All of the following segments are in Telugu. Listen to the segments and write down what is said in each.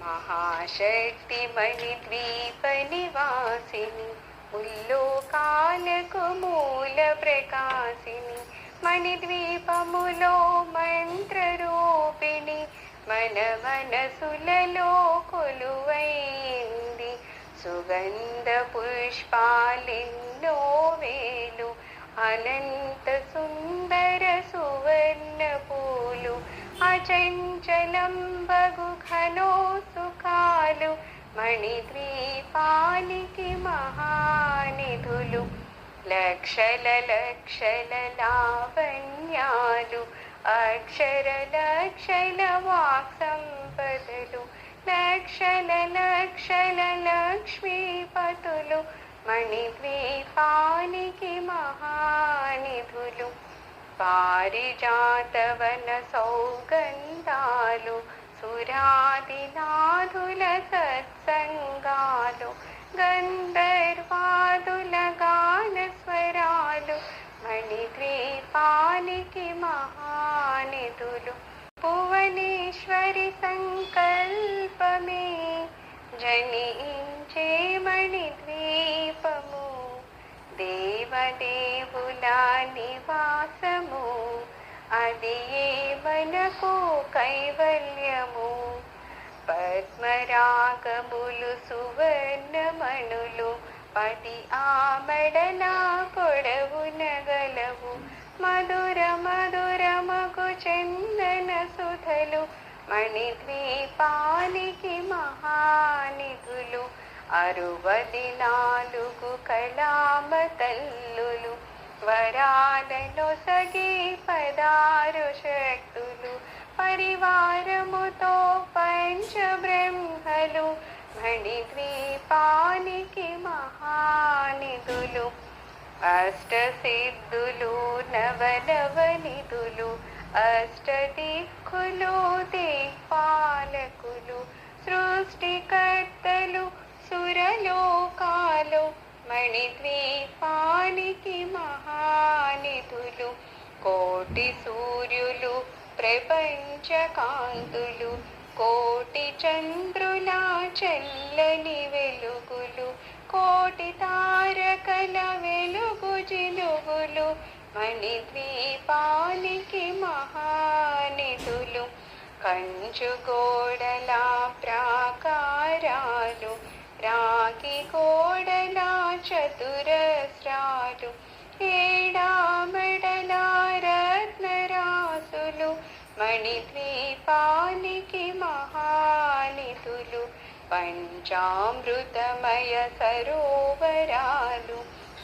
महाशक्ति मणिद्वीप निवासिनी मुल्लोकाలకు మూల ప్రకాశిని మణిద్వీపములో మంత్ర రూపిణి మన మనసులలో కొలువైంది సుగంధ పుష్పాలెన్నో వేలు అనంత సుందర సువర్ణ పూలు అచంచలం బగు ఘనో సుఖాలు మణిద్వీపానికి మహానిధులు లక్షల లక్షల లావణ్యాలు అక్షర లక్షల వాక్ సంపదలు లక్షల లక్షల లక్ష్మీపతులు మణిద్వీపానికి మహానిధులు పారిజాతవన సౌగంధాలు సురాదినాథుల సత్సంగాలు గంధర్వాదుల గాన స్వరాలు మణిద్వీపానికి మహానిధులు భువనేశ్వరి సంకల్పమే జనించే మణిద్వీపము దేవదేవుల నివాసము అది ఏ మనకు కైవల్యము పద్మరాగములు సువర్ణమణులు పది ఆమడన పొడవున గలవు మధుర మధురమగు చందన సుధలు మణిద్వీపానికి మహానిధులు 64 కళామ తల్లులు వరాలలో సగి 16 శక్తులు పరివారముతో పంచబ్రహ్మలు మణిద్వీపానికి మహానిధులు అష్టసిద్ధులు నవనవనిధులు అష్టదిక్కులు దిక్పాలకులు సృష్టికర్తలు సురలోకాలు మణిద్వీపానికి మహానిధులు కోటి సూర్యులు ప్రపంచ కాంతులు కోటి చంద్రుల చల్లని వెలుగులు కోటి తారకల వెలుగు జిలుగులు మణిద్వీపానికి మహానిధులు కంచుగోడల ప్రాకారాలు రాగి గోడల చతురస్రాలు ఏడామడల రత్నరాసులు మణిద్వీపానికి మహానిధులు పంచామృతమయ సరోవరాలు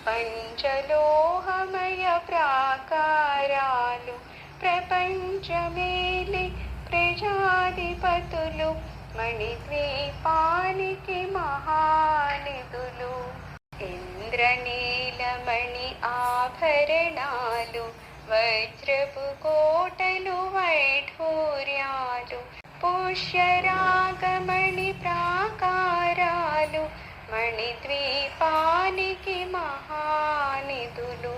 పంచలోహమయ ప్రాకారాలు ప్రపంచమేలి ప్రజాధిపతులు మణిద్వీపానికి మహానిధులు ఇంద్రనీలమణి ఆభరణాలు వజ్రపు కోటలు వైఢూర్యాలు పుష్యరాగమణి ప్రాకారాలు మణిద్వీపానికి మహానిధులు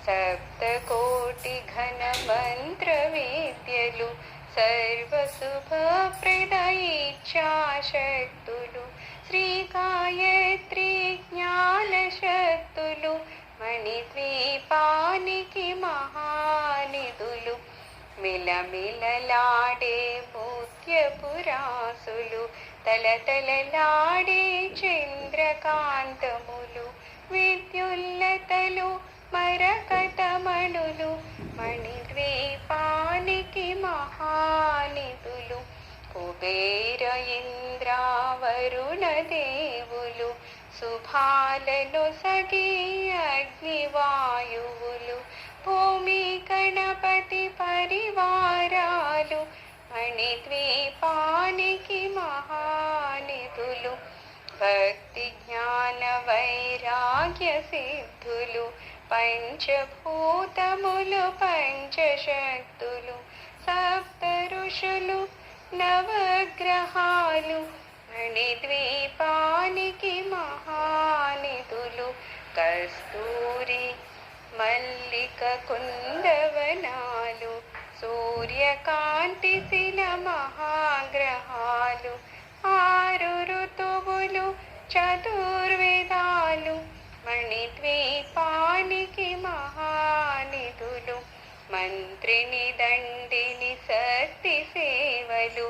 సప్తకోటి ఘన మంత్ర విద్యలు సర్వశుభప్రద ఇచ్ఛాశక్తులు శ్రీ గాయత్రి జ్ఞానశక్తులు మణిద్వీపానికి మహానిధులు మిలమిలలాడే ముత్యపురాసులు తలతలలాడే చంద్రకాంతములు విద్యుల్లతలు మరకతమణులు మణిద్వీపానికి మహానిధులు కుబేర ఇంద్ర వరుణ దేవులు శుభాలను సగి అగ్నివాయువులు భూమి గణపతి పరివారాలు మణిద్వీపానికి మహానిధులు భక్తి జ్ఞాన వైరాగ్య సిద్ధులు పంచభూతములు పంచశక్తులు సప్త ఋషులు నవగ్రహాలు మణిద్వీపానికి మహానిధులు కస్తూరి మల్లిక కుందవనాలు సూర్యకాంతి శిల మహాగ్రహాలు చతుర్వేదాలు మణిద్వీపానికి మహానిధులు మంత్రిని దండిని శక్తి సేవలు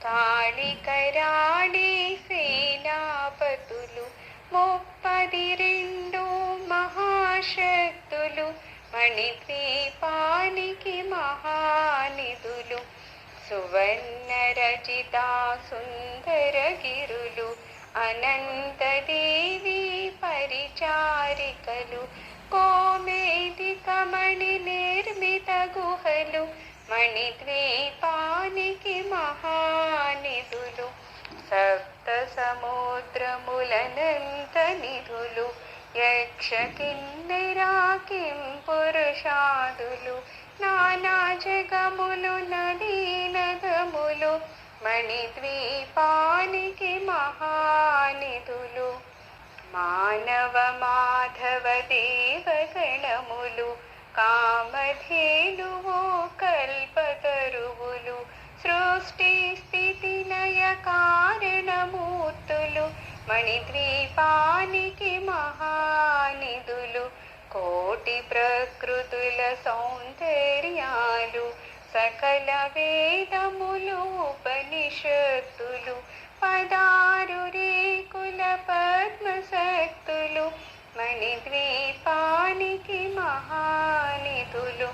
కాళికరాళి సేనాపతులు 32 మహాశక్తులు మణిద్వీపానికి మహానిధులు సువర్ణ రచిత సుందర గిరులు అనంతదేవి పరిచారికలు కోమేదిక మణి నిర్మిత గుహలు మణిద్వీపానికి మహానిధులు సప్త సముద్రములనంత నిధులు యక్ష కిన్నెరా కిం పురుషాదులు నానా జగములు నదీ నదములు మణిద్వీపానికి మహానిధులు మానవ మాధవ దేవగణములు కామధేనువో కల్పతరువులు సృష్టి స్థితి లయ కారణమూర్తులు మణిద్వీపానికి మహానిధులు కోటి ప్రకృతుల సౌందర్యాలు సకల వేదములు ఉపనిషత్తులు 16 రేకుల పద్మశక్తులు మణిద్వీపానికి మహానిధులు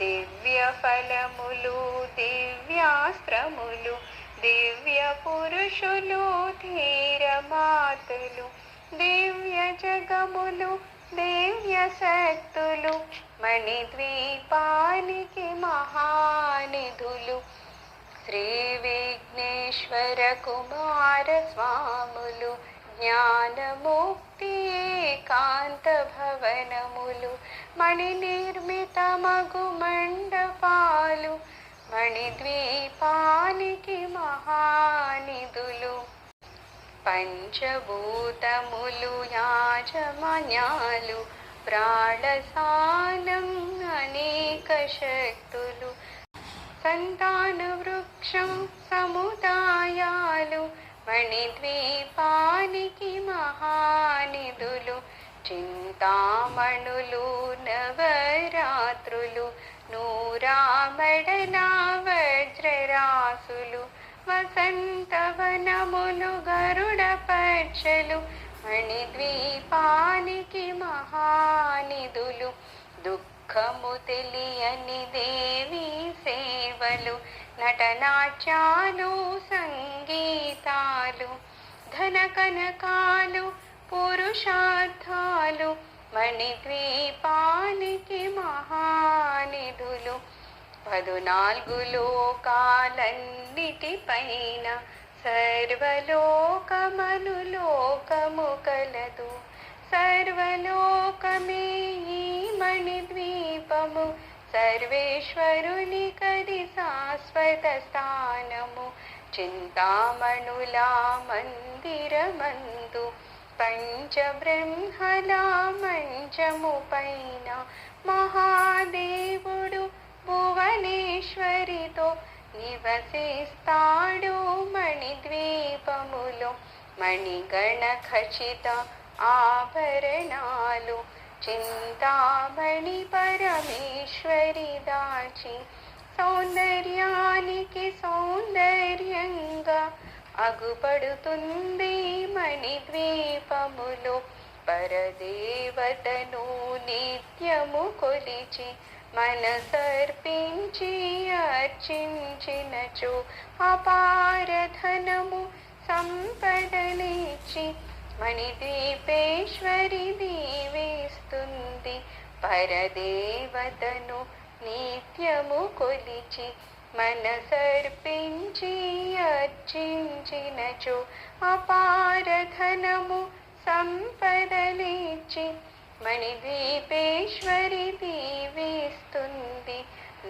దివ్య ఫలములు దివ్యాస్త్రములు దివ్య పురుషులు ధీరమాతలు దివ్య జగములు దివ్య శక్తులు మణిద్వీపానికి మహానిధులు శ్రీ విఘ్నేశ్వర కుమార స్వాములు జ్ఞానముక్తి ఏకాంత భవనములు మణి నిర్మిత మగు మండపాలు మణిద్వీపానికి మహానిధులు పంచభూతములు యాజమాన్యాలు ప్రాణసానం అనేక శక్తులు సంతాన వృక్షం సముదాయాలు మణిద్వీపానికి మహానిధులు చింతామణులు నవరాత్రులు నూరామడన వజ్రరాసులు వసంతవనములు గరుడ పక్షలు మణిద్వీపానికి మహానిధులు దుఃఖము తెలియని దేవి సేవలు నటనాట్యాలు సంగీతాలు ధన కనకాలు పురుషార్థాలు మణిద్వీపానికి మహానిధులు 14 లోకాలన్నిటిపైన సర్వలోకమనులోకము కలదు సర్వలోకమే ఈ మణిద్వీపము సర్వేశ్వరుని కది శాశ్వత స్థానము చింతామణుల మందిరమందు పంచబ్రహ్మల మంచము పైన మహాదేవుడు భువనేశ్వరితో నివసిస్తాడు మణిద్వీపములో మణిగణ ఖచిత ఆభరణాలు చింతామణి పరమేశ్వరి దాచి సౌందర్యానికి సౌందర్యంగా అగుపడుతుంది మణిద్వీపములో పరదేవతను నిత్యము కొలిచి మనసర్పించి అర్చించినచో అపారధనము సంపదలిచ్చి మణిద్వీపేశ్వరి దీవిస్తుంది పరదేవతను నిత్యము కొలిచి మనసర్పించి అర్చించినచో అపారధనము సంపదలిచ్చి మణిద్వీపేశ్వరి దీవిస్తుంది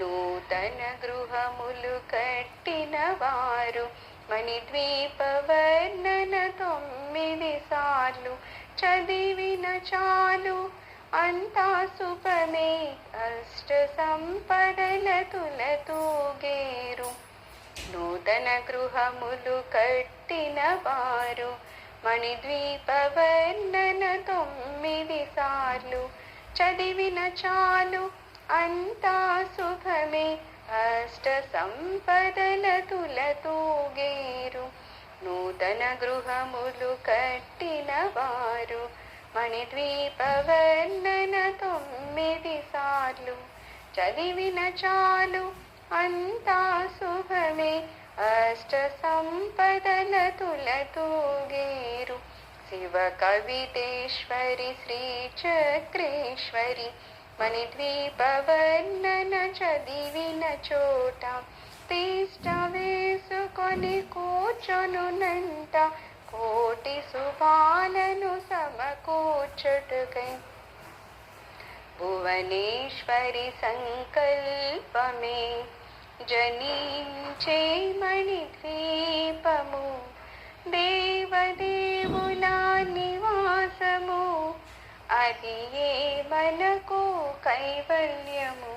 నూతన గృహములు కట్టిన వారు మణిద్వీప వర్ణన 9 సార్లు చదివిన చాలు అంతా సుఖమే అష్ట సంపదల తులతూగేరు నూతన గృహములు కట్టిన వారు మణిద్వీపవర్ణన 9 సార్లు చదివిన చాలు అంతా శుభమే. అష్ట సంపదల తులతూగేరు నూతన గృహములు కట్టిన వారు. మణిద్వీపవర్ణన 9 సార్లు చదివిన చాలు అంతా శుభమే. అష్ట సంపదల తులతూగేరు. శివ కవితేశ్వరి శ్రీ చక్రేశ్వరి మణిద్వీపవర్ణన చదివిన చోట తిష్ట వేసుకొని కూర్చొనునంట. కోటి శుభాలను సమకూర్చుటకై భువనేశ్వరి సంకల్పమే జనించే మణిద్వీపము. దేవదేవుల నివాసము అది ఏ మనకు కైవల్యము.